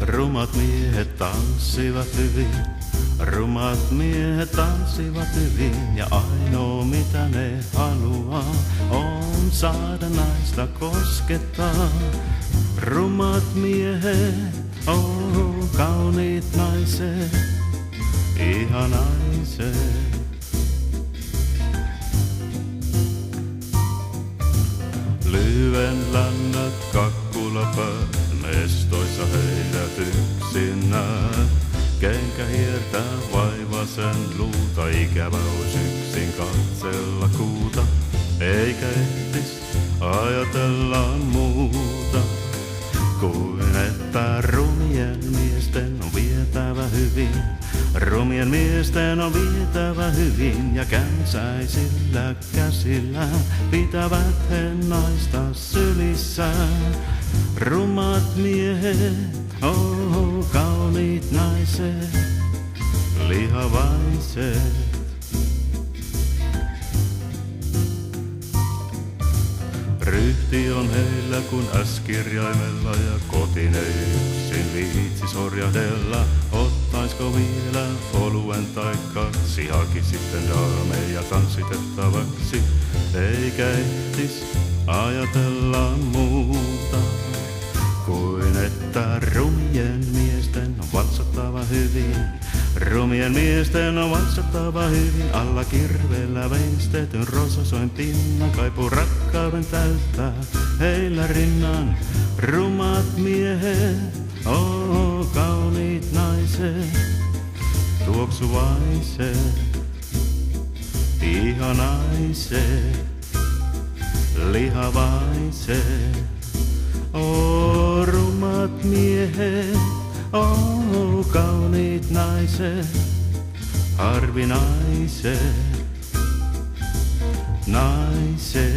Rumat miehet tanssivat hyvin, rumat miehet tanssivat hyvin. Ja ainoa mitä ne haluaa on saada naista koskettaa. Rumat miehet, oh kauniit naiset, ihanaiset. Lyhyen lannat kakkulapää, mestoissa heidät yksinään. Kenkä hiertää vaivasen luuta, ikävä ois yksin katsella kuuta. Eikä ehtis ajatella muuta, kuin että rumien miesten on vietävä hyvin. Rumien miesten on vietävä hyvin ja känsäisillä käsillä pitävät he naista sylissään. Rumat miehet, oh kauniit naiset, lihavaiset. Ryhti on heillä kun S-kirjaimella ja kotiin ei yksin viitsis orjahdella. Ottaisko vielä oluen tai kaksi, haki sitten daameja tanssitettavaksi. Eikä ehtis ajatella muuta, kuin että rumien miesten on valsattava hyvin. Rumien miesten on valsattava hyvin, alla kirveellä veistetyn rosasoin pinnan. Kaipuu rakkauden täyttää heillä rinnan. Rumat miehet, oh kauniit naiset, tuoksuvaiset, ihanaiset, lihavaiset. Oh rumat miehet, oh kauniit naiset, harvinaiset, naiset.